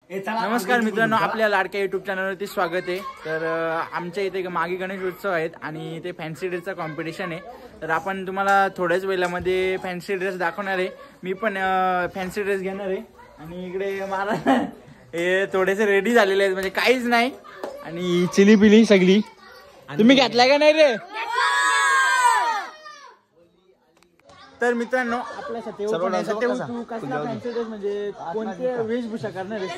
नमस्कार मित्रांनो, आपल्या लाडक्या युट्यूब चॅनलवरती स्वागत आहे। तर आमच्या इथे मागे गणेश उत्सव आहेत आणि ते फॅन्सी ड्रेसचा कॉम्पिटिशन आहे। तर आपण तुम्हाला थोड्याच वेळामध्ये फॅन्सी ड्रेस दाखवणार आहे। मी पण फॅन्सी ड्रेस घेणार आहे आणि इकडे मला हे थोडेसे रेडी झालेले आहेत, म्हणजे काहीच नाही आणि चिली पिली सगळी। तुम्ही घेतलाय का नाही रे? तर मित्रांनो, आपल्या तू कसला फॅन्सी ड्रेस म्हणजे कोणती वेशभूषा करणार आहेस?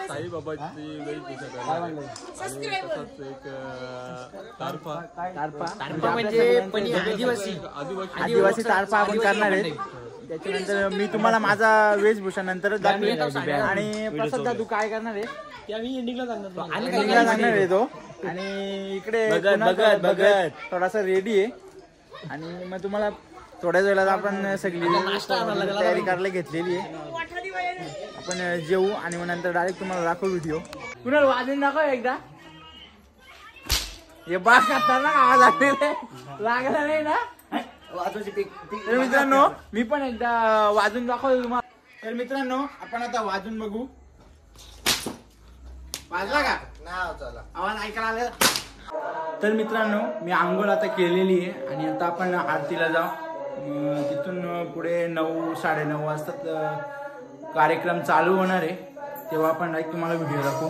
साईबाबाची वेशभूषा करणार म्हणजे आदिवासी तारपा आपण करणार आहे। त्याच्यानंतर मी तुम्हाला माझा वेशभूषा नंतर दाखवेन। आणि प्रसाद दादू काय करणार आहे? एंडिंगला सांगणार आहे तो। आणि इकडे भगत थोडासा रेडी आहे आणि मग तुम्हाला थोड्याच वेळात आपण सगळी तयारी करायला घेतलेली आहे। आपण जेवू आणि मग नंतर डायरेक्ट तुम्हाला दाखवू व्हिडिओ। कुणाला वाजून दाखव एकदा। हे बास करताना आवाज लागला नाही ना वाजवायची पीक। तर मित्रांनो, मी पण एकदा वाजून दाखवतो तुम्हाला। तर मित्रांनो, आपण आता वाजून बघू। वाजला का? आवाज ऐकायला आला? तर मित्रांनो, मी आंघोळ आता केलेली आहे आणि आता आपण आरतीला जाऊ। तिथून पुढे 9 साडेनऊ वाजता कार्यक्रम चालू होणार आहे, तेव्हा आपण डायरेक्ट तुम्हाला व्हिडिओ दाखवू।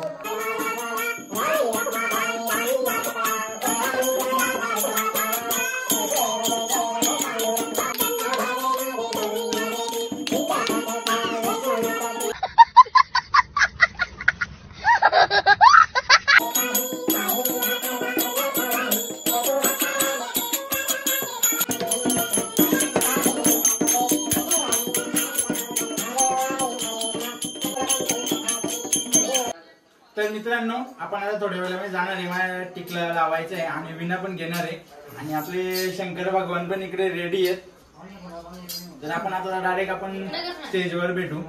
तर मित्रांनो, आपण आता थोड्या वेळामध्ये जाणार आहे, मला टिकला लावायचं आहे आणि विना पण घेणार आहे आणि आपले शंकर भगवान पण इकडे रेडी आहेत। तर आपण आता डायरेक्ट आपण स्टेजवर भेटू।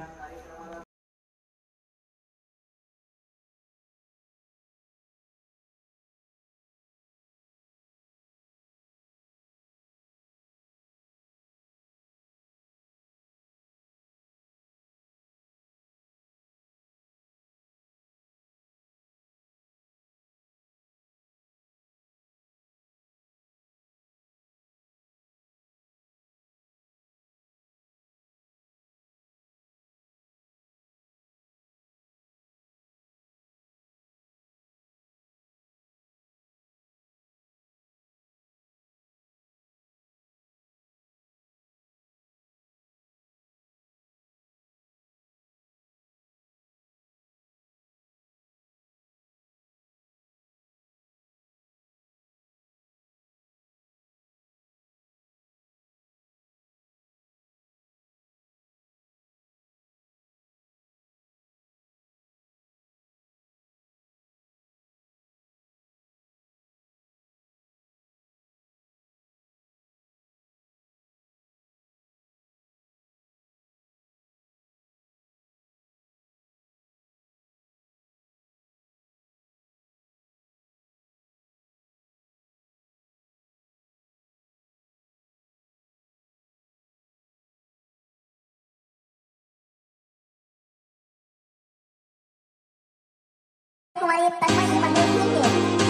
तुम्हारे तन्मय से मंदिर के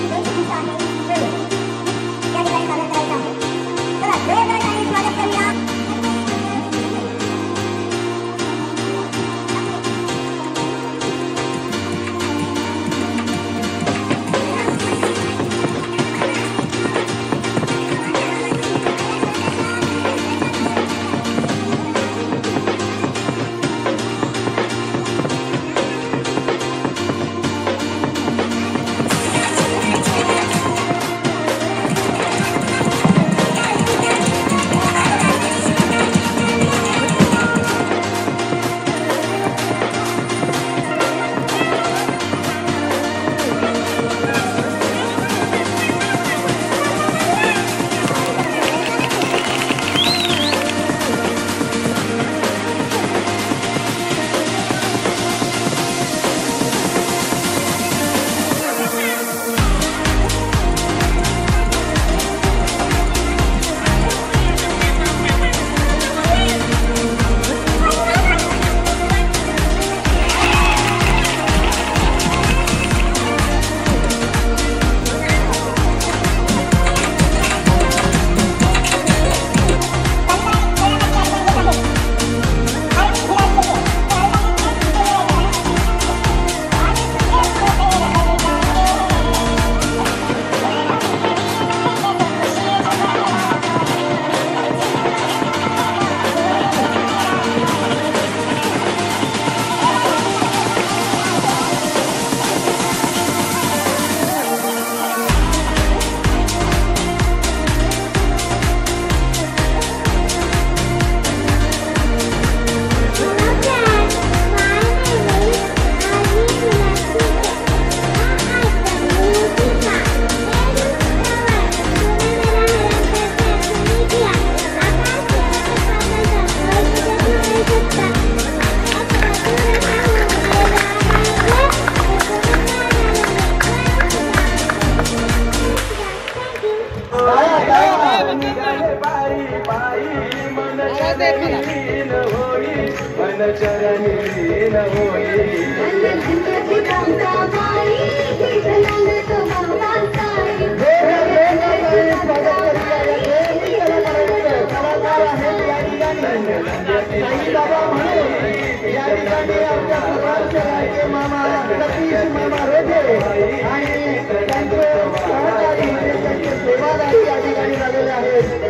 वेशभूषा में क्या डिजाइन सादर करायचं आहे। चला जोरदार स्वागत करूया।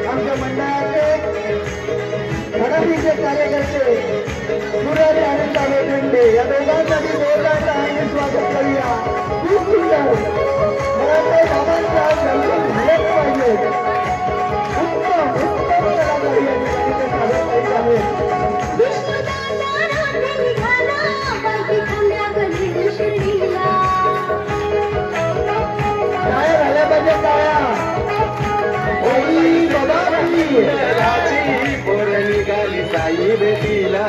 आमच्या मंडळाचे घडाभीचे कार्यकर्ते सुराज आणि सावेंडे या दोघांसाठी जोरदार टाळ्यांनी स्वागत करूया. खूप सुंदर मला ते बाबांचा जन्म झालेच पाहिजे. उत्तम उत्तम कलाकारी या ठिकाणी ते सादर करीत आहेत. काय झाल्या पाहिजे काया पोर निघाली साई भेटीला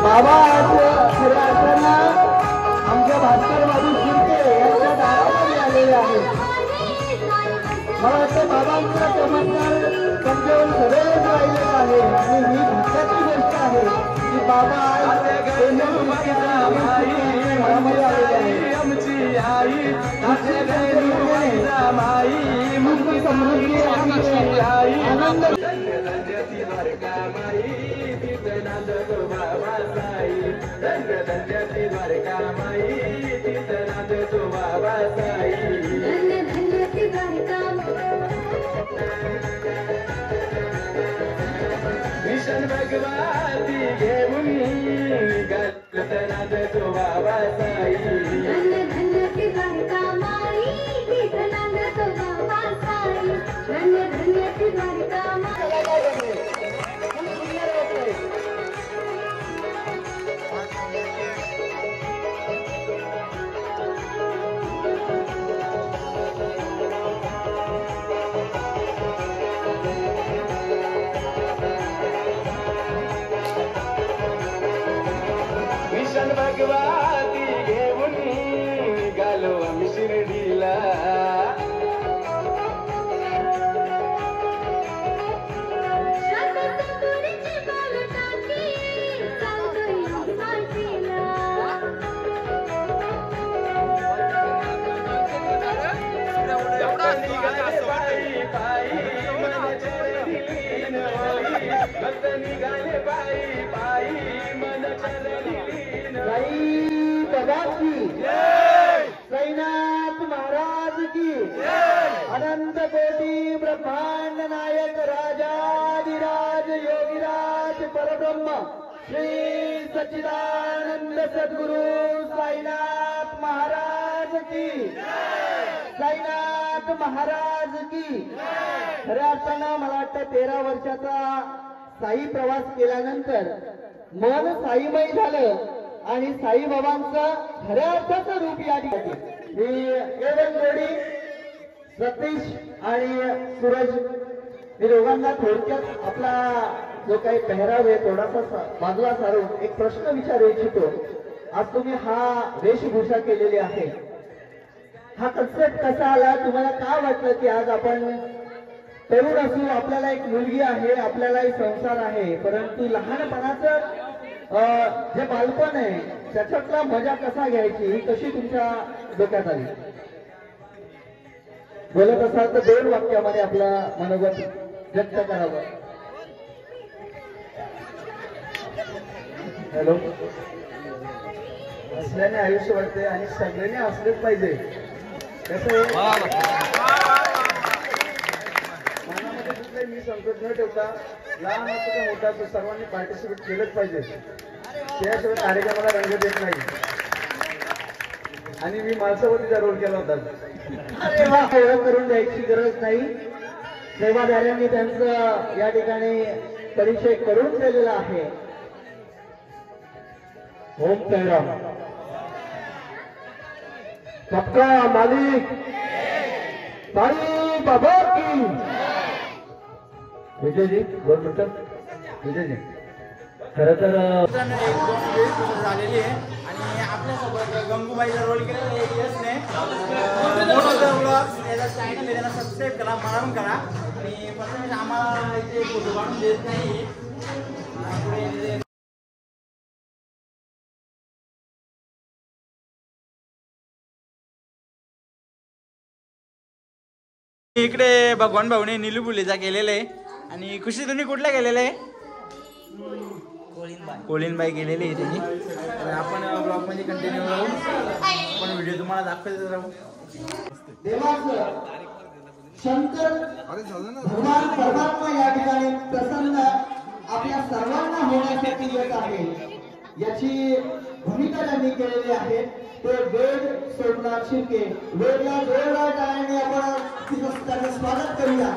बाबा खऱ्या अर्थानं आमच्या भास्कर बाबू शिर्के यांच्या दारामध्ये आलेले आहेत. मला वाटतं बाबांचा चमत्कार त्यांच्यावर सदैवच राहिलेला आहे आणि ही भाग्याची गोष्ट आहे की बाबा घरामध्ये आलेले आहे. आमची आई मुक्ती समृद्धी आनंद विष्णु भगवाती घेऊन गलतनाद तो बाबा साई धन्य धन्य ती द्वारका माई ती धनाद तो बाबा साई धन्य धन्य ती द्वारका माई. भगवाती घेऊन गालो आम्ही शिर्डीला निघाले पायी पायी मन साईनाथ महाराज की अनंत कोटी ब्रह्मांड नायक राजाधिराज योगीराज परब्रह्म श्री सच्चिदानंद सद्गुरु साईनाथ महाराज की साईनाथ महाराज की. खऱ्या अर्थानं मला वाटतं 13 वर्षाचा साई प्रवास केल्यानंतर मन साईमय झालं आणि साईबाबांचं खऱ्या अर्थाचं रूप या ठिकाणी ही केवळ जोडी सतीश आणि सूरज हे दोघांना थोडक्यात आपला जो काही पेहराव आहे थोडासा बाजूला सारून एक प्रश्न विचारू इच्छितो. आज तुम्ही हा वेशभूषा केलेली आहे, हा कन्सेप्ट कसा आला, तुम्हाला काय वाटलं की आज आपण तरुण असू, आपल्याला एक मुलगी आहे, आपल्यालाही संसार आहे, परंतु लहानपणाचं जे बालपण आहे त्याच्यातला मजा कसा घ्यायची ही कशी तुमच्या डोक्यात आली? बोलत असाल तर 2 वाक्यामध्ये आपला मनोगत व्यक्त करावं. हॅलो हसल्याने आयुष्य वाटते आणि सगळ्यांनी हसलेच पाहिजे. कसं मनामध्ये कुठलाही मी संकोच न ठेवता लहान असो का मोठा असो सर्वांनी पार्टिसिपेट केलंच पाहिजे. त्याशिवाय कार्यक्रमाला रंग देत नाही. आणि मी माणसावरतीचा रोल केला होता. ओळख करून द्यायची गरज नाही. सेवाधाऱ्यांनी त्यांचं या ठिकाणी परिचय करून दिलेला आहे. ओम साईराम. सबका मालिक साई बाबा की. विजयजी 2 मिनिटं. विजयजी खरं तर 1-2 वेळ झालेली आहे आणि आपल्यासोबत गंगूबाईचा रोल केलेला आहे यशने. याचा चॅनल आहे, त्याला सबस्क्राईब करा, मला पण करा. आणि प्रथमेश आम्हाला इथे फोटो काढून देत नाही. इकडे भगवान भाऊने नीलू बुलेचा केलेला आहे आणि खुशी तुम्ही कुठला केलेला आहे? कोळीनबाई गेलेली आहे त्यांनी. तर आपण ब्लॉग मध्ये कंटिन्यू राहू. आपण व्हिडिओ तुम्हाला दाखवत राहू. देवाचं शंकर भगवान परमात्मा या ठिकाणी प्रसन्न आपल्या सर्वांना होण्यासाठी येत आहे. याची भूमिका त्यांनी केलेली आहे. ते वेद सोमनाथ शिर्के. वेदला जोरदार टाळ्याने आपण तिचं त्याचं स्वागत करूया.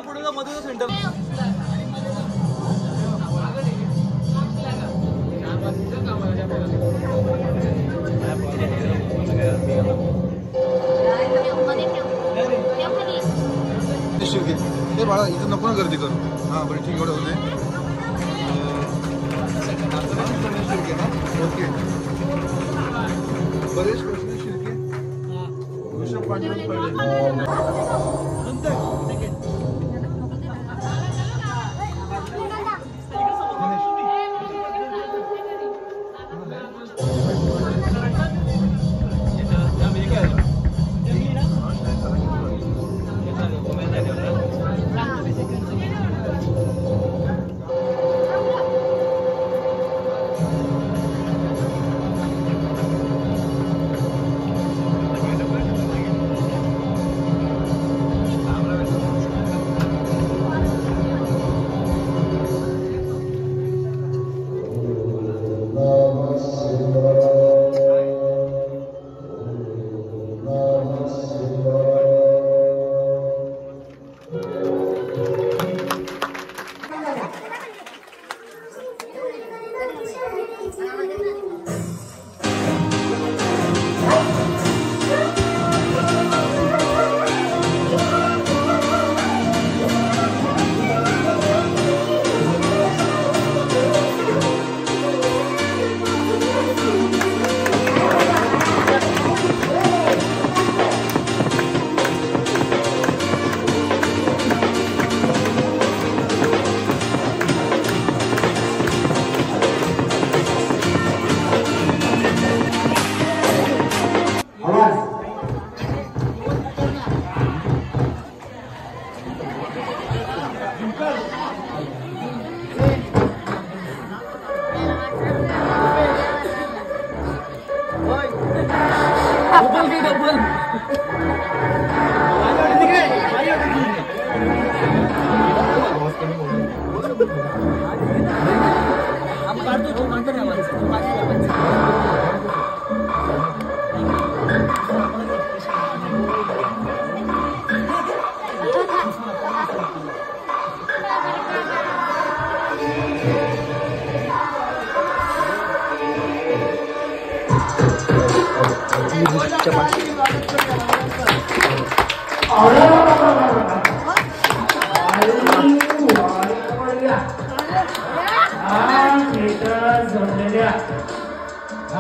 पुढे मध्ये सेंटर. ते बाळा इथं नको ना गर्दी करू. हां बरं ठीक एवढं होते. ओके बरेच प्रश्न शिर्के ऋषभ पांडुरंग पडले.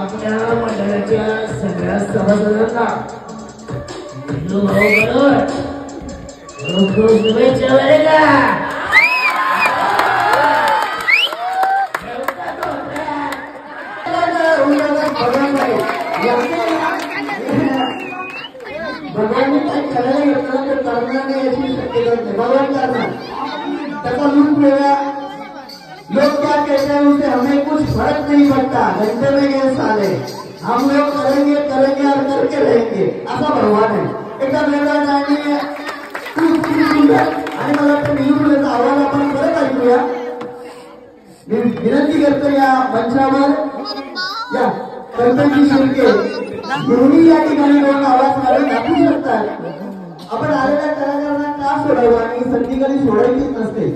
आपल्या मंडळाच्या सगळ्या सभासदांना शुभेच्छा बरे का. भगवान काही करायला घेतलं तर करणार नाही याची शक्यता नाही. भगवान करणार त्याचा लूट वेगळा लोग क्या कहते हैं उनसे हमें कुछ फर्क नहीं पड़ता, घंटे में गए साले, हम लोग करेंगे करेंगे और करके रहेंगे, असा भगवान है. एकदा वेगळा जाणे आणि मला वाटतं निवडून आव्हान आपण परत ऐकूया. मी विनंती करतो या मंचावर या गणपती शिर्के दोन्ही या ठिकाणी दोन आवाज काढून दाखवू शकतात. आपण आलेल्या कलाकारांना का सोडावं आणि संधी कधी सोडायचीच नसते.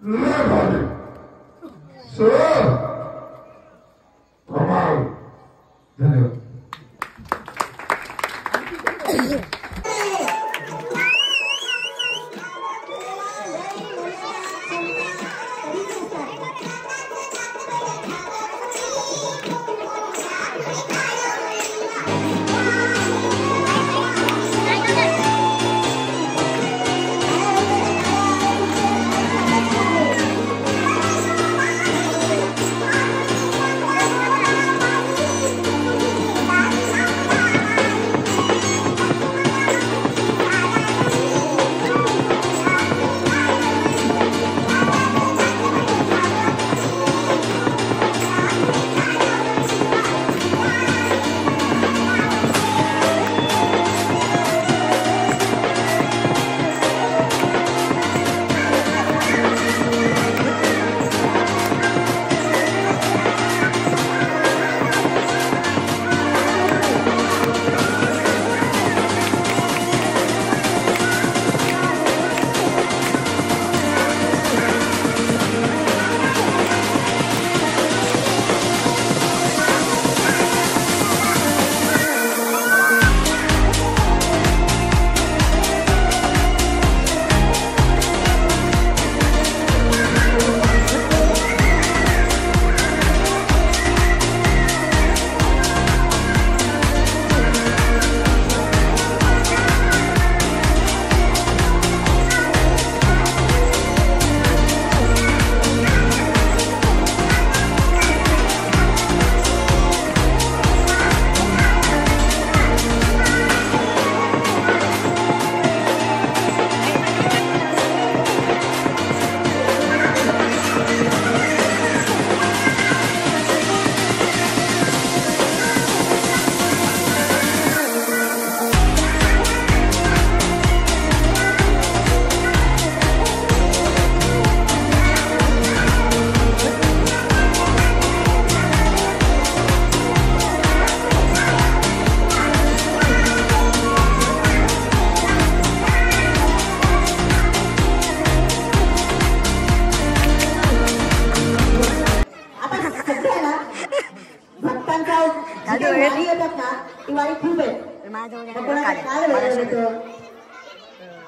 धन्यवाद.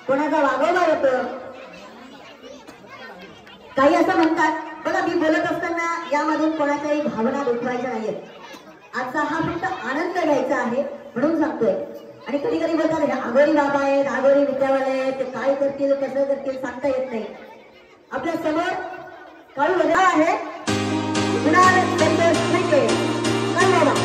कोणाचा वागोबा होतो. काही असं म्हणतात बघा, मी बोलत असताना यामधून कोणाच्याही भावना दुखवायच्या नाहीयेत. आजचा हा फक्त आनंद घ्यायचा आहे म्हणून सांगतोय. आणि कधी कधी बोलतात हे आगोरी बाबा आहेत, आगोरी विद्यावाले आहेत, ते काय करतील कसं करतील सांगता येत नाही. आपल्या समोर काळू वगैरे आहे कुणाल संतोष शिर्के. काय बाबा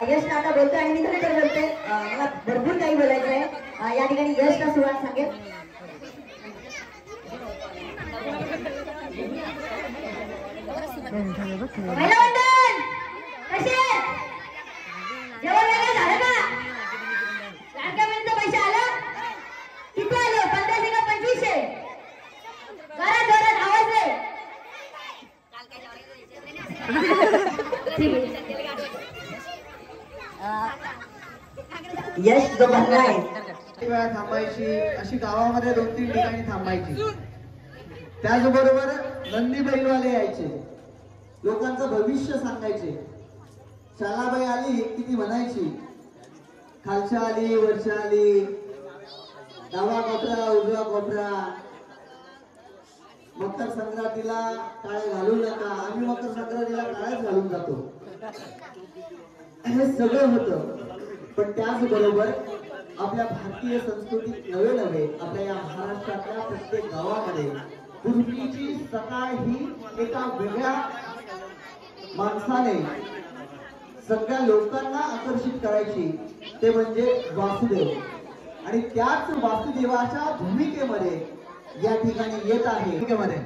यश आता बोलतोय आणि मी खरं तर बोलते मला भरपूर काही बोलायचं आहे. या ठिकाणी यशला सुरुवात सांगेल. महिला मंडळ कसे जेवण वगैरे झालं का? लाडक्या बहिणीचं पैसे आलं? किती आलं? 1500 का 2500? करा जोरात आवाज आहे. यश जो बनला आहे वेळा थांबायची, अशी गावामध्ये 2-3 ठिकाणी थांबायची. त्याचबरोबर नंदी बैलवाले यायचे, लोकांचं भविष्य सांगायचे. शालाबाई आली की ती म्हणायची खालच्या आली वरच्या आली, डावा कोपरा उजवा कोपरा, मकर संक्रांतीला काळे घालू नका. आम्ही मकर संक्रांतीला काळेच घालून जातो. हे सगळं होतं. पण त्याचबरोबर आपल्या भारतीय संस्कृतीत नवे आपल्या या महाराष्ट्रातल्या प्रत्येक गावामध्ये पूर्वीची सकाळ ही एका वेगळ्या माणसाने सगळ्या लोकांना आकर्षित करायची, ते म्हणजे वासुदेव. आणि त्याच वासुदेवाच्या भूमिकेमध्ये या ठिकाणी येत आहे. भूमिकेमध्ये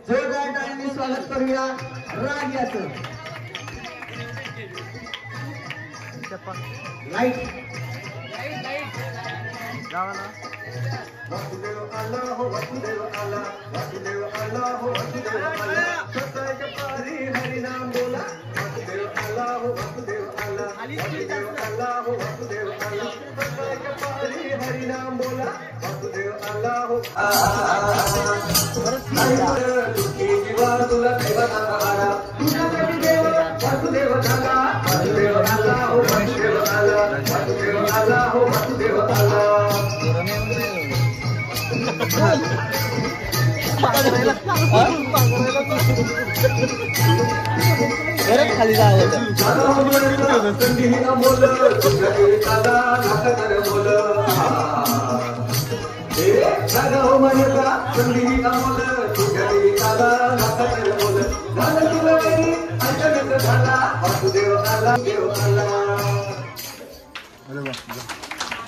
जोरदार टाळ्यांनी स्वागत करूया राग याचं. लाईट वासुदेव आला हो वासुदेव आला, वासुदेव आला हो वासुदेव आला, सत्याच्या पारी हरिनाम बोला. वासुदेव आला हो वासुदेव आला, वासुदेव आला हो वासुदेव आला, सत्याच्या पारी हरिनाम बोला. वासुदेव आला हो जीवा तुला देवाचा आला, तुझ्यासाठी देव वासुदेव आला. वासुदेव आला हो वासुदेव आला, वासुदेव आला हो वासुदेव आला. खाली जावं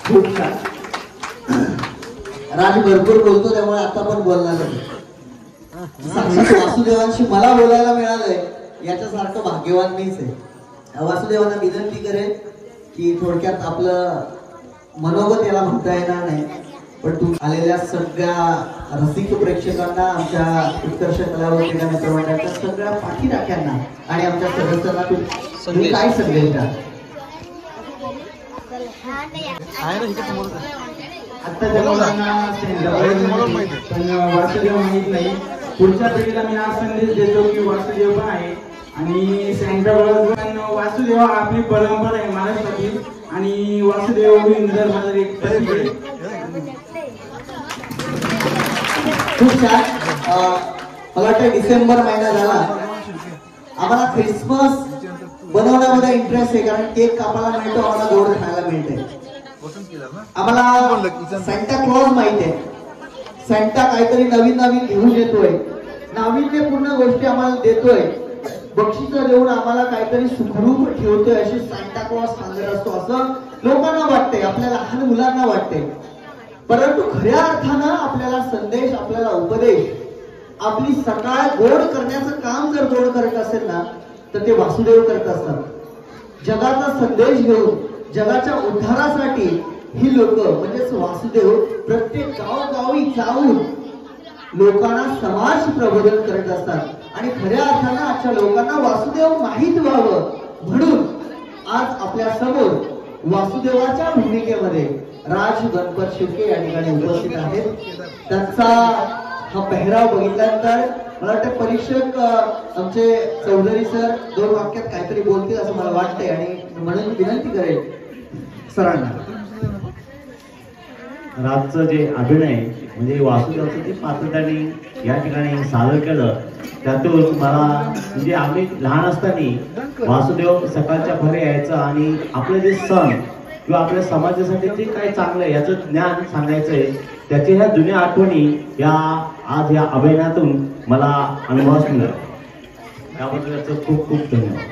खूप छान. राज भरपूर बोलतो त्यामुळे आता पण बोलणार आहे. साक्षात वासुदेवांशी मला बोलायला मिळालंय याच्यासारखं भाग्यवान मीच आहे. वासुदेवांना विनंती करेन की थोडक्यात आपलं मनोगत याला म्हणता येणार नाही, पण तू आलेल्या सगळ्या रसिक प्रेक्षकांना, आमच्या उत्कर्ष कलावती क्रीडा मित्रमंडळाच्या सगळ्या पाठीराख्यांना आणि आमच्या सदस्यांना तुम्ही काय संदेश द्या? आत्ताच्या मुलांना पण वासुदेव माहित नाही. पुढच्या पिढीला मी हा संदेश देतो की वासुदेव पण आहे आणि पण वासुदेव हा आपली परंपरा आहे महाराष्ट्रातील आणि वासुदेव हिंदू धर्माचा एक प्रतीक आहे. खूप छान. मला वाटतं डिसेंबर महिना झाला, आम्हाला क्रिसमस बनवण्यामध्ये इंटरेस्ट आहे, कारण केक कापायला मिळतो, आम्हाला गोड खायला मिळते. आम्हाला सॅन्टा क्लॉज माहिती आहे. सॅन्टा काहीतरी नवीन नवीन घेऊन येतोय, नाविन्यपूर्ण गोष्टी आम्हाला देतोय, बक्षीस देऊन आम्हाला काहीतरी सुखरूप ठेवतोय अशी सॅन्टा क्लॉज सांगत असतो असं लोकांना वाटतंय, आपल्या लहान मुलांना वाटतंय. परंतु खऱ्या अर्थानं आपल्याला संदेश, आपल्याला उपदेश, आपली सकाळ गोड करण्याचं काम जर गोड करत असेल ना तर ते वासुदेव करत असतात. जगाचा संदेश घेऊन जगाच्या उद्धारासाठी ही लोक म्हणजेच वासुदेव प्रत्येक गावोगावी जाऊन लोकांना समाज प्रबोधन करत असतात आणि खऱ्या अर्थानं आजच्या लोकांना वासुदेव माहीत व्हावं म्हणून आज आपल्या समोर वासुदेवाच्या भूमिकेमध्ये राज गणपत शिर्के या ठिकाणी उपस्थित आहेत. त्यांचा हा पेहराव बघितल्यानंतर मला वाटतं परीक्षक आमचे चौधरी सर 2 वाक्यात काहीतरी बोलतील असं मला वाटतंय आणि म्हणून विनंती करेल सरांना. राजचं जे अभिनय म्हणजे वासुदेवाचं जे पात्र त्यांनी या ठिकाणी सादर केलं, त्यातून मला म्हणजे आम्ही लहान असताना वासुदेव सकाळच्या घरी यायचं आणि आपले जे सण किंवा आपल्या समाजासाठी जे काही चांगलं आहे याचं ज्ञान सांगायचंय, त्याच्या ह्या जुन्या आठवणी या आज या अभिनयातून मला अनुभवास मिळाला. त्याबद्दल खूप खूप धन्यवाद.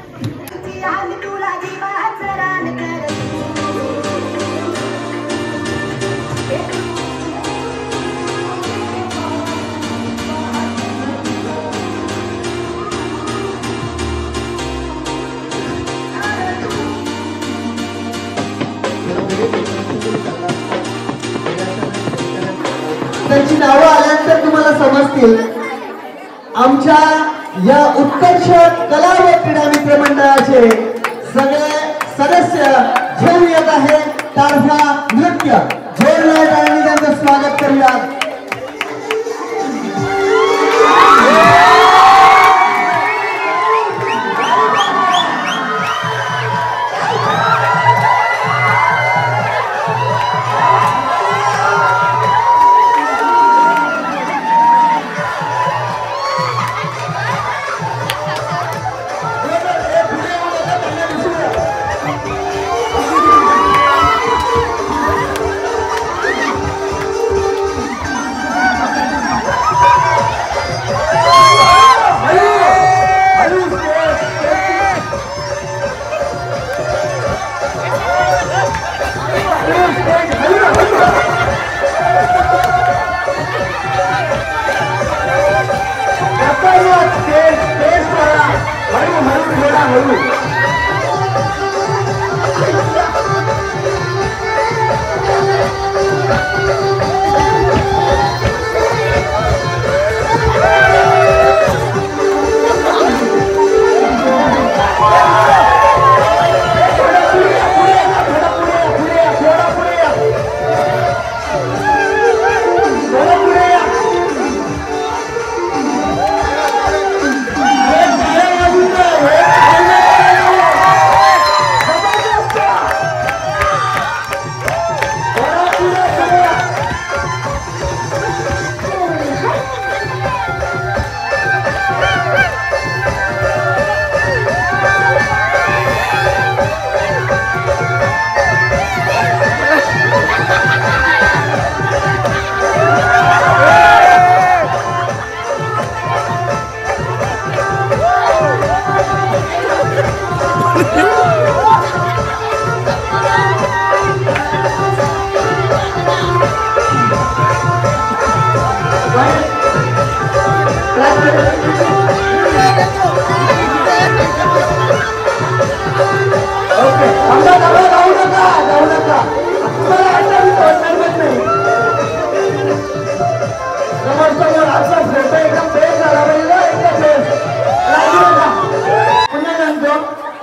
तुम्हाला समजतील. आमच्या या उत्कर्ष कला व क्रीडा मित्र मंडळाचे सगळे सदस्य घेऊन येत आहे तारफा नृत्य. जोरदार टाळ्यांनी त्यांचं स्वागत करूया.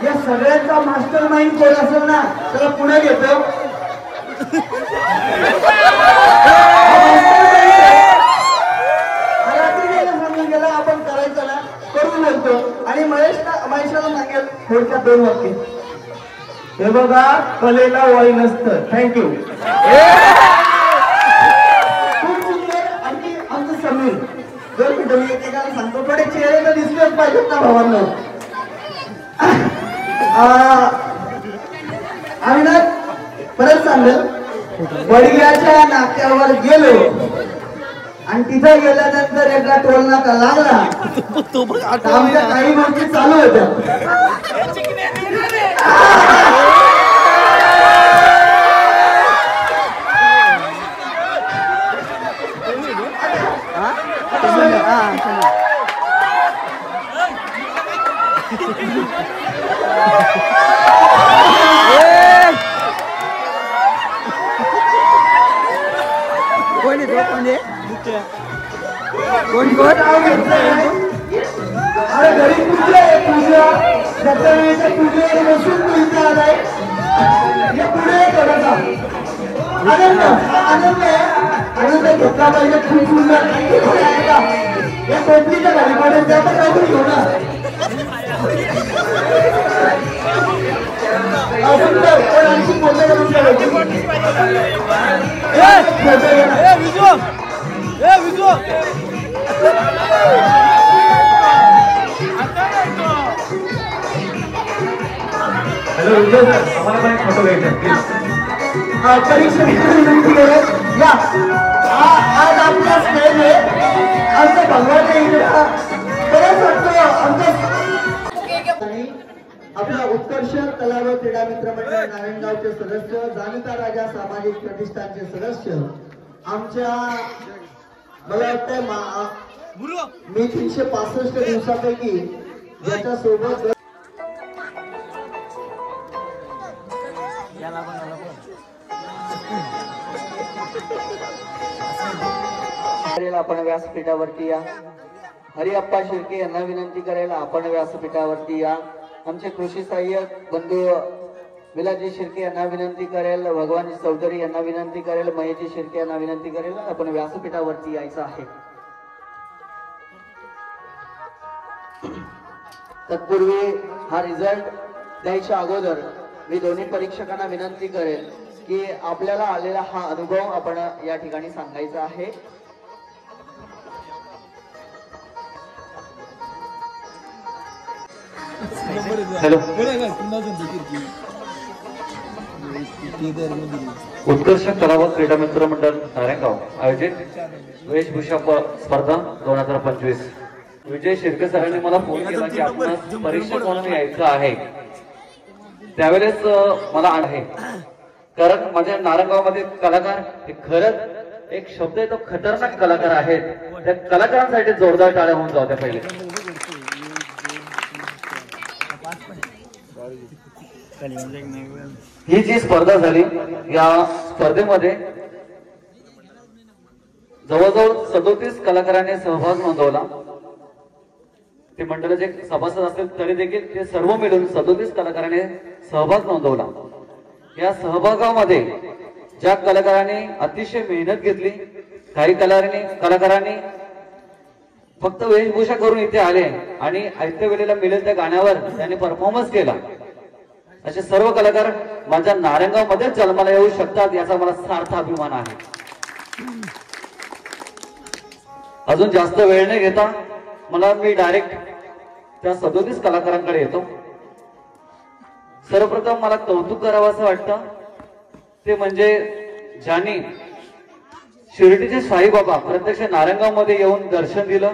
या सगळ्यांचा मास्टर माइंड कोण असेल ना त्याला पुढे घेतो. सांगून गेला आपण करायचं ना करून बोलतो आणि महेशला सांगेल थोडक्यात 2 वाक्य. हे बघा कलेला वय नसतं. थँक्यू. आणि आमचं समीर 2 मिनिटं मी एकेकाला सांगतो. थोडे चेहरे तर दिसलेच पाहिजेत ना भावांना. आम्ही ना परत सांगेल बडग्याच्या नाक्यावर गेलो आणि तिथं गेल्यानंतर एकदा टोल नाका लागला. आमच्या काही गोष्टी चालू होत्या. कोण अरे घरी पूजा आहे. पूजा त्याच्या वेळेच्या पूजेवर बसून तू इथे आलाय. हे पुढे करत आनंद आनंद आहे. आनंद घेतला पाहिजे. खूप सुंदर या कोपरीच्या घरी पडेल त्या पण काहीतरी घेऊ ना. सुंदर पण आणखी मोठे करून हॅलो आम्हाला पण एक फोटो घ्यायचा. परीक्षा या आज आपला स्टेज आहे. आमचं भगवान आपला उत्कर्ष कला व क्रीडा मित्र मंडळ नारायणगावचे सदस्य, जाणता राजा सामाजिक प्रतिष्ठानचे सदस्य, आमच्या मला वाटतंय मी 365 दिवसापैकी ज्याच्या सोबत आपण व्यासपीठावरती या. हरिअप्पा शिर्के यांना विनंती करायला आपण व्यासपीठावरती या. आमचे कृषी सहाय्यक बंधू विलाजी शिर्के यांना विनंती करेल, भगवानजी चौधरी यांना विनंती करेल, महेशजी शिर्के यांना विनंती करेल आपण व्यासपीठावरती यायचं आहे. तत्पूर्वी हा रिझल्ट द्यायच्या अगोदर मी दोन्ही परीक्षकांना विनंती करेल की आपल्याला आलेला हा अनुभव आपण या ठिकाणी सांगायचा आहे. हॅलो, उत्कर्ष कला व क्रीडा मित्र मंडळ नारायणगाव आयोजित वेशभूषा स्पर्धा 2025. विजय शिर्के सरांनी मला फोन केला की आपणास परीक्षक म्हणून यायचं आहे. त्यावेळेस मला आहे, कारण माझ्या नारायणगाव मध्ये कलाकार हे खरंच एक शब्द आहे, तो खतरनाक कलाकार आहेत. त्या कलाकारांसाठी जोरदार टाळ्या होऊन जाऊ त्या पहिले. ही जी स्पर्धा झाली, या स्पर्धेमध्ये जवळजवळ 37 कलाकारांनी सहभाग नोंदवला. ते मंडळाचे सभासद असतील तरी देखील ते सर्व मिळून 37 कलाकारांनी सहभाग नोंदवला. या सहभागामध्ये ज्या कलाकारांनी अतिशय मेहनत घेतली, काही कलाकारांनी फक्त वेशभूषा करून इथे आले आणि आयत्या वेळेला मिळेल त्या गाण्यावर त्यांनी परफॉर्मन्स केला. असे सर्व कलाकार माझ्या नारायणगाव मध्ये जन्माला येऊ शकतात, याचा मला सार्थ अभिमान आहे. अजून जास्त वेळ न घेता मी डायरेक्ट त्या 37 कलाकारांकडे येतो. सर्वप्रथम मला कौतुक करावं असं वाटतं, ते म्हणजे ज्यांनी शिर्डीचे साईबाबा प्रत्यक्ष नारायणगाव मध्ये येऊन दर्शन दिलं,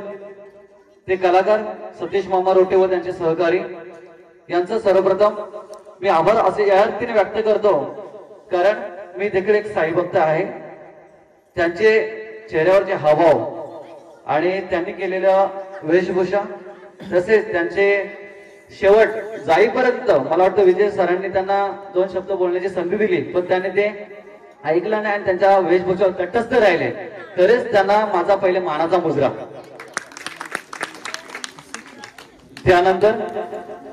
ते कलाकार सतीश मामा रोटे व त्यांचे सहकारी यांचं सर्वप्रथम मी आभार असे या अर्थीने व्यक्त करतो, कारण मी देखील एक साईभक्त आहे. त्यांचे चेहऱ्यावरचे हावभाव आणि त्यांनी केलेल्या वेशभूषा, तसेच त्यांचे शेवट जाईपर्यंत मला वाटतं विजय सरांनी त्यांना 2 शब्द बोलण्याची संधी दिली, पण त्यांनी ते ऐकलं नाही आणि त्यांच्या वेशभूषेवर तटस्थ राहिले, तरीच त्यांना माझा पहिले मानाचा मुजरा. त्यानंतर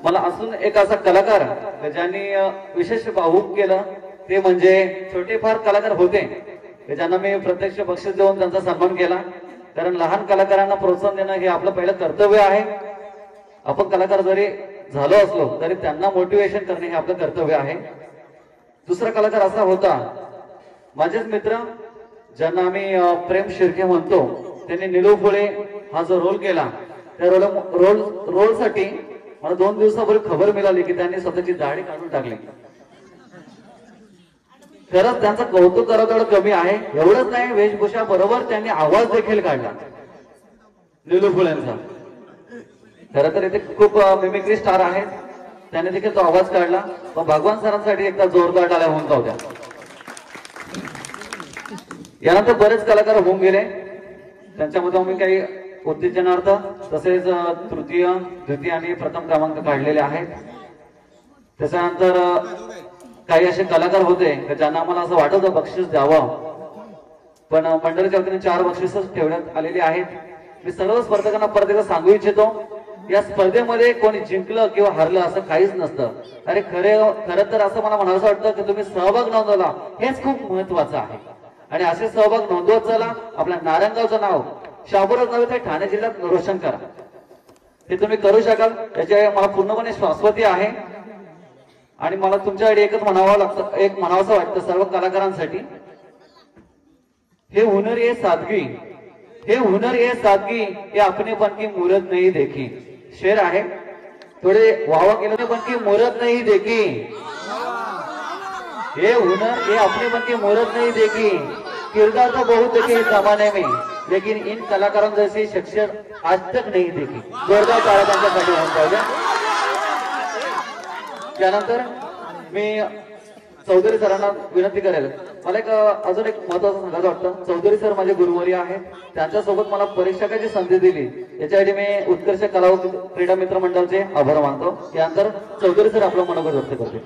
मला अजून एक असा कलाकार ज्यांनी विशेष भावूक केलं, ते म्हणजे छोटे फार कलाकार होते, ज्यांना मी प्रत्यक्ष बक्षीस देऊन त्यांचा सन्मान केला. कारण लहान कलाकारांना प्रोत्साहन देणं हे आपलं पहिलं कर्तव्य आहे. आपण कलाकार जरी झालो असलो तरी त्यांना मोटिवेशन करणे हे आपलं कर्तव्य आहे. दुसरा कलाकार असा होता, माझेच मित्र ज्यांना आम्ही प्रेम शिर्के म्हणतो, त्यांनी निलू फुले हा जो रोल केला, त्या रोल साठी मला 2 दिवसापूर्वी खबर मिळाली की त्यांनी स्वतःची दाढी काढून टाकली. खरंच त्यांचं कौतुक करावं तेवढं कमी आहे. एवढंच नाही, वेशभूषा बरोबर त्यांनी आवाज देखील काढला निलू फुलेंचा. खरं तर इथे खूप मिमिक्री स्टार आहेत, त्याने देखील तो आवाज काढला. पण भगवान सरांसाठी एकदा जोरदार टाळ्या होऊन जाऊ द्या. यानंतर बरेच कलाकार होऊन गेले, त्यांच्यामध्ये मी काही उत्तेजनार्थ तसेच तृतीय, द्वितीय आणि प्रथम क्रमांक काढलेले आहेत. त्याच्यानंतर काही असे कलाकार होते ज्यांना मला असं वाटत होतं बक्षीस द्यावं, पण मंडळाच्या वतीने 4 बक्षीस ठेवण्यात आलेली आहेत. मी सर्व स्पर्धकांना परत एकदा सांगू इच्छितो, या स्पर्धेमध्ये कोणी जिंकलं किंवा हरलं असं काहीच नसतं. अरे खरं तर असं मला म्हणावं वाटतं की तुम्ही सहभाग नोंदवला, हेच खूप महत्वाचं आहे. आणि असे सहभाग नोंदवत चला, आपल्या नारायणगावचं नाव शाहपुरात नव्हे तर ठाणे जिल्ह्यात रोशन करा. हे तुम्ही करू शकाल याची मला पूर्णपणे शाश्वती आहे. आणि मला तुमच्याकडे एकच म्हणावंसं वाटतं सर्व कलाकारांसाठी, हे हुनर ये सादगी, हे हुनर ये सादगी, ये अपनेपन की मूरत नहीं देखी. शेर आहे, थोडे वावा केलं पण की मूरत नहीं देखी. ये हुनर ये अपनेपन की मूरत नहीं देखी. किरदार तो बहुत देखे इस जमाने में, लेकिन इन कलाकारों जैसी शख्सियत आज तक नहीं देखी. जोरदार टाळ्या त्यांच्यासाठी होऊन पाहिजे. त्यानंतर मी चौधरी सरांना विनंती करेल, मला अजून एक महत्वाचं सांगायचं वाटतं. चौधरी सर माझे गुरुवारी आहेत, त्यांच्यासोबत मला परीक्षकाची संधी दिली, याच्यासाठी मी उत्कर्ष कला व क्रीडा मित्र मंडळाचे आभार मानतो. त्यानंतर चौधरी सर आपलं मनोगत व्यक्त करते.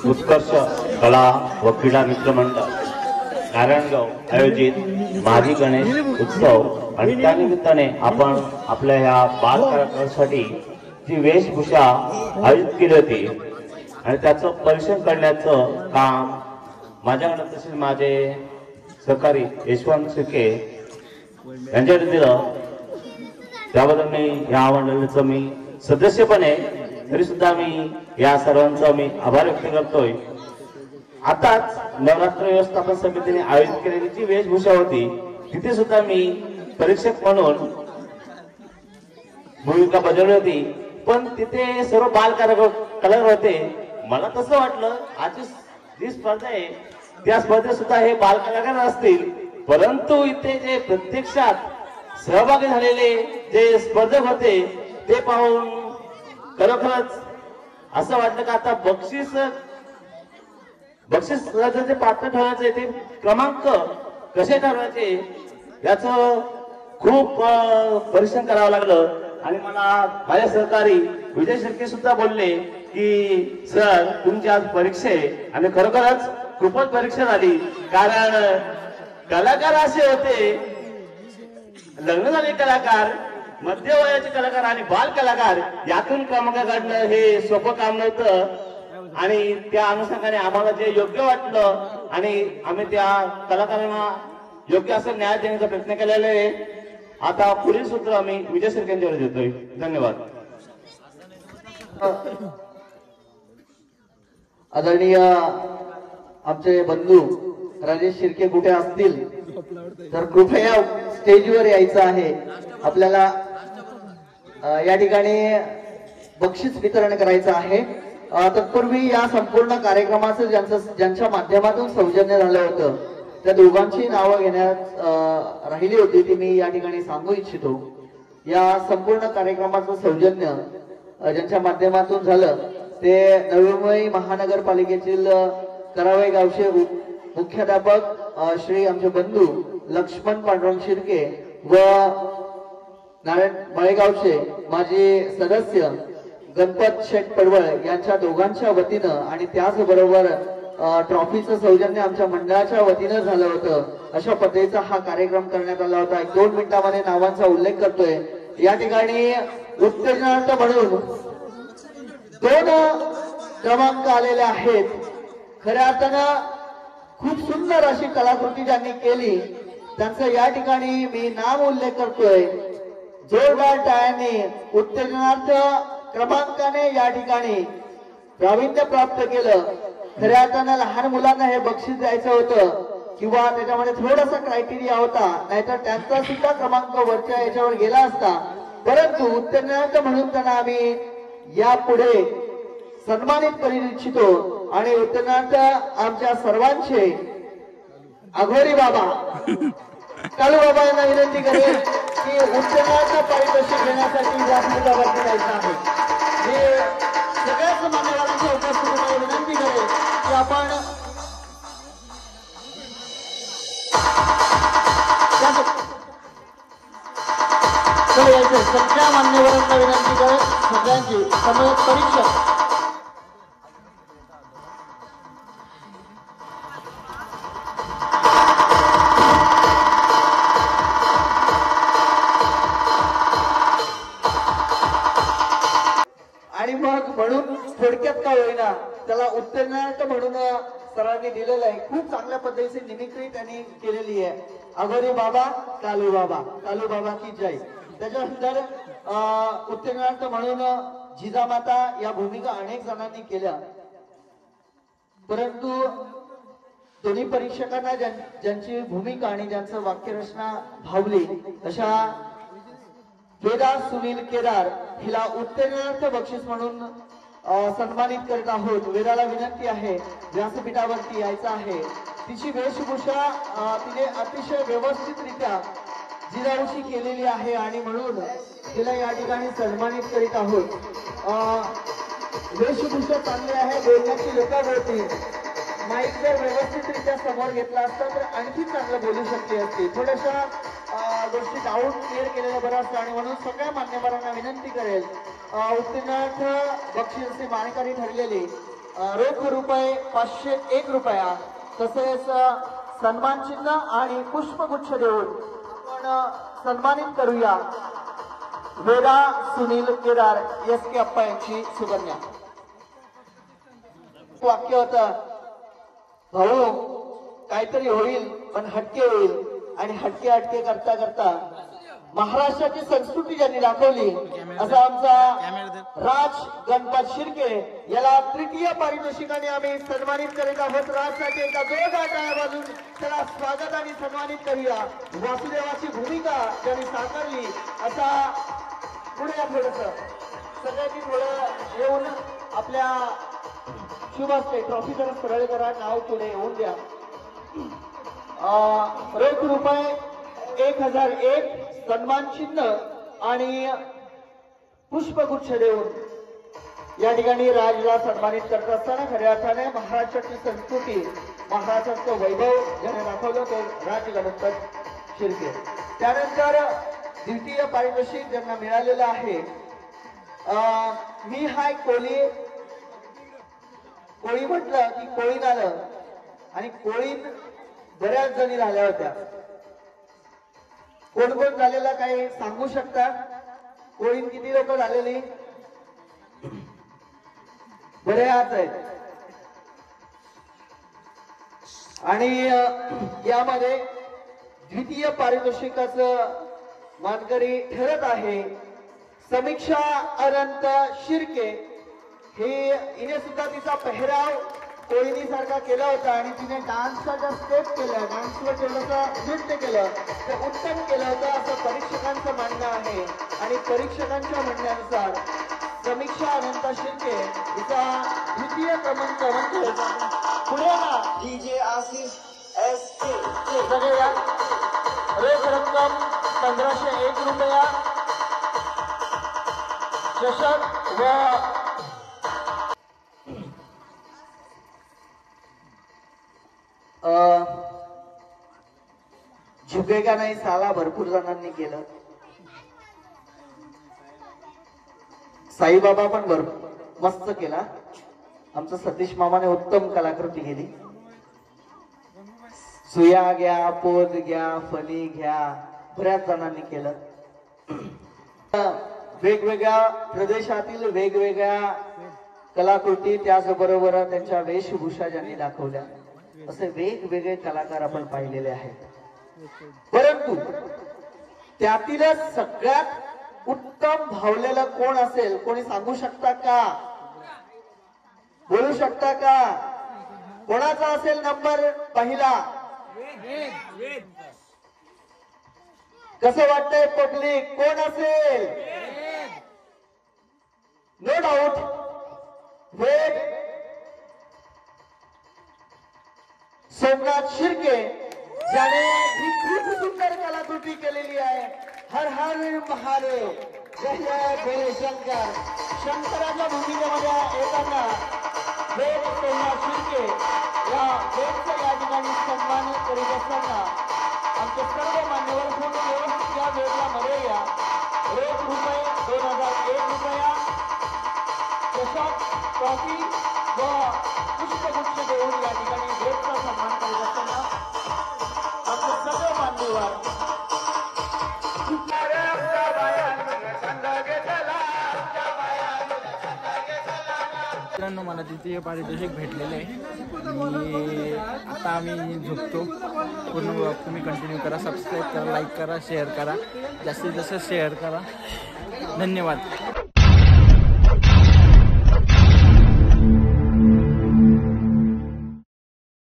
उत्कर्ष कला व क्रीडा मित्रमंडळ नारायणगाव आयोजित मादी गणेश उत्सव आणि त्यानिमित्ताने आपण आपल्या ह्या बाल कलाकारांसाठी जी वेशभूषा आयोजित केली होती आणि त्याचं परीक्षण करण्याचं काम माझ्याकडे तसेच माझे सहकारी यशवंत शिर्के यांच्याकडे दिलं. त्याबद्दल मी या मंडळाचं मी सदस्यपणे तरी सुद्धा मी या सर्वांचा मी आभार व्यक्त करतोय. आताच नवरात्र व्यवस्थापन समितीने आयोजित केलेली जी वेशभूषा होती तिथे सुद्धा मी परीक्षक म्हणून भूमिका बजावली होती, पण तिथे सर्व बाल कलाकार होते. मला तसं वाटलं आजची जी स्पर्धा आहे त्या स्पर्धेत सुद्धा हे बाल कलाकार असतील, परंतु इथे जे प्रत्यक्षात सहभागी झालेले जे स्पर्धक होते ते पाहून खरोखरच असं वाटलं का आता बक्षीस जे पात्र ठरवायचे ते क्रमांक कसे ठरवायचे याचं खूप परिश्रम करावं लागलं. आणि मला माझ्या सहकारी विजय शिर्के सुद्धा बोलले की सर तुमची आज परीक्षा आहे. आणि खरोखरच खूपच परीक्षा झाली, कारण कलाकार असे होते, लग्न झाले कलाकार, मध्यवयाचे कलाकार आणि बाल कलाकार, यातून क्रमांक काढणं हे सोपं काम नव्हतं. आणि त्या अनुषंगाने आम्हाला जे योग्य वाटलं आणि आम्ही त्या कलाकारांना योग्य असं न्याय देण्याचा प्रयत्न केलेला आहे. आता पुढील सूत्र आम्ही विजय शिर्के यांच्यावर देतोय. धन्यवाद. आदरणीय आमचे बंधू राजेश शिर्के कुठे असतील तर कृपया स्टेजवर यायचं आहे. आपल्याला या ठिकाणी बक्षीस वितरण करायचं आहे. तत्पूर्वी या संपूर्ण कार्यक्रमाचं ज्यांच्या माध्यमातून सौजन्य झालं होतं त्या दोघांची नावं घेण्यात राहिली होती ती मी या ठिकाणी सांगू इच्छितो. या संपूर्ण कार्यक्रमाचं सौजन्य ज्यांच्या माध्यमातून झालं ते नवी मुंबई महानगरपालिकेतील करावे गावचे मुख्याध्यापक श्री आमचे बंधू लक्ष्मण पांडुरंग शिर्के व नारायण मळेगावचे माजी सदस्य गणपत शेठ पडवळ यांच्या दोघांच्या वतीनं आणि त्याचबरोबर ट्रॉफीचं सौजन्य आमच्या मंडळाच्या वतीनं झालं होतं. अशा पद्धतीचा हा कार्यक्रम करण्यात आला होता. 1-2 मिनिटांमध्ये नावांचा उल्लेख करतोय. या ठिकाणी उत्तेजनार्थ म्हणून 2 क्रमांक आलेले आहेत. खऱ्या अर्थानं खूप सुंदर अशी कलाकृती ज्यांनी केली त्यांचा या ठिकाणी मी नाम उल्लेख करतोय. जोरदार टाळ्यांनी उत्तेजनार्थ क्रमांकाने या ठिकाणी प्रावीण्य प्राप्त केलं. खऱ्या अर्थानं लहान मुलांना हे बक्षीस द्यायचं होतं किंवा त्याच्यामध्ये थोडासा क्रायटेरिया होता, नाहीतर त्यांचा सुद्धा क्रमांक वरच्या याच्यावर गेला असता. परंतु उत्तेजनार्थ म्हणून त्यांना आम्ही यापुढे सन्मानित करू इच्छितो. आणि उत्तेजनार्थ आमच्या सर्वांचे आघोरी बाबा कालू बाबा यांना विनंती करेल की उत्तेजनार्थ पारितोषिक घेण्यासाठी व्यासपीठावरती जायचं आहे. मी सगळ्याच मान्यवरांच्या उपस्थितीमध्ये विनंती करेल की आपण सगळ्या मान्यवरांना विनंती करेल सगळ्यांची समवेत परीक्षा आणि मग म्हणून थोडक्यात का होईना त्याला उत्तेजनार्थ म्हणून सरांनी दिलेलं आहे. खूप चांगल्या पद्धतीची मिमिक्री त्यांनी केलेली आहे. अघोरी बाबा कालू बाबा की जय. त्याच्यानंतर उत्तेजनार्थ म्हणून जिजामाता या भूमिका अनेक जणांनी केल्या, परंतु दोन्ही परीक्षकांना ज्यांची भूमिका आणि ज्यांचं वाक्यरचना भावली अशा वेदा सुनील केदार हिला उत्तेजनार्थ बक्षीस म्हणून सन्मानित करत आहोत. वेदाला विनंती आहे व्यासपीठावरती यायचं आहे. तिची वेशभूषा तिने अतिशय व्यवस्थितरित्या जिजाऊशी केलेली आहे आणि म्हणून तिला या ठिकाणी सन्मानित करीत आहोत. वेशभूषा चांगली आहे, बोलण्याची लोकं होती. माईक जर व्यवस्थितरित्या समोर घेतला असता तर आणखी चांगलं बोलू शकली असती. थोड्याशा गोष्टी डाऊट क्लिअर केलेल्या बरं असतं आणि म्हणून सगळ्या मान्यवरांना विनंती करेल उत्तीर्णार्थ बक्षीसची मानकरी ठरलेली रोख रुपये 501 रुपया तसेच सन्मान चिन्ह आणि पुष्पगुच्छ देऊन आपण सन्मानित करूया वेदा सुनील केदार एस के अप्पा यांची सुकन्या. वाक्य होतं, भाऊ काहीतरी होईल पण हटके होईल आणि हटके हटके करता करता महाराष्ट्राची संस्कृती ज्यांनी दाखवली असा आमचा राज गणपत शिर्के याला तृतीय पारितोषिकाने आम्ही सन्मानित करीत आहोत. राजसाठी एका जोरदार टाळ्या वाजून त्याला स्वागत आणि सन्मानित करूया. वासुदेवाची भूमिका ज्यांनी साकारली असा पुढे या थोडस सगळ्यांनी थोडं येऊन आपल्या शुभ असते ट्रॉफी जरा सरळ करा, नाव पुढे येऊन द्या. रोख रुपये 1001 सन्मान चिन्ह आणि पुष्पगुच्छ देऊन या ठिकाणी राजला सन्मानित करत असताना खऱ्या अर्थाने महाराष्ट्राची संस्कृती महाराष्ट्राचं वैभव ज्याने दाखवलं तो राज गणपत शिर्के. त्यानंतर द्वितीय पारितोषिक ज्यांना मिळालेलं आहे मी हाय कोळी म्हटलं की कोळीन आलं आणि कोळीन बऱ्याच जणी झाल्या होत्या. कोण कोण झालेला काही सांगू शकता? कोळीन किती लोक झालेली? बऱ्याच आहेत. आणि यामध्ये द्वितीय पारितोषिकाचं मानकरी ठरत आहे समीक्षा अनंत शिर्के. हिने सुद्धा तिचा पेहराव कोळीनी सारखा केला होता आणि तिने डान्सचा ज्या स्टेप केल्या डान्सवर थोडंसं नृत्य केलं ते उत्तम केलं होतं असं परीक्षकांचं म्हणणं आहे. आणि परीक्षकांच्या म्हणण्यानुसार समीक्षा अनंत शिर्के हिचा द्वितीय क्रमांक म्हणजे पुढे ना DJ आशिष SK सगळे या. रोख रक्कम 1501 रुपया चषक व झुकेगा नाही साला भरपूर जणांनी केलं. साईबाबा पण भरपूर मस्त केला. आमचं सतीश मामाने उत्तम कलाकृती केली. सुया घ्या, पोद घ्या, फली घ्या, बऱ्याच जणांनी केलं. वेगवेगळ्या प्रदेशातील वेगवेगळ्या कलाकृती त्याचबरोबर त्यांच्या वेशभूषा ज्यांनी दाखवल्या असे वेगवेगळे कलाकार आपण पाहिलेले आहेत. परंतु त्यातीलच सगळ्यात उत्तम भावलेलं कोण असेल कोणी सांगू शकता का? बोलू शकता का? कोणाचा असेल नंबर पहिला? कसं वाटतंय पब्लिक? कोण असेल? नो डाऊट वेद सोमनाथ शिर्के ज्याने ही खूप सुंदर कलाकृती केलेली आहे. हर हर महादेव, जय जय भोले शंकर. शंकराच्या भूमिकेमध्ये येताना वेद सोमनाथ शिर्के या वेदचा या ठिकाणी सन्मान करीत असताना आमचे सर्व मान्यवर फोन व्यवस्थित या वेदला मध्ये या. रोख रुपये 2001 रुपया चषक ट्रॉफी व पुष्पगुच्छ देऊन या ठिकाणी वेदचा सन्मान करीत असताना आमचे सर्व मान्यवर मित्रांनो मला तिथे पारितोषिक भेटलेलं आहे आणि आता आम्ही झोपतो. पूर्ण ब्लॉग तुम्ही कंटिन्यू करा, सबस्क्राईब करा, लाईक करा, शेअर करा, जास्तीत जास्त शेअर करा. धन्यवाद.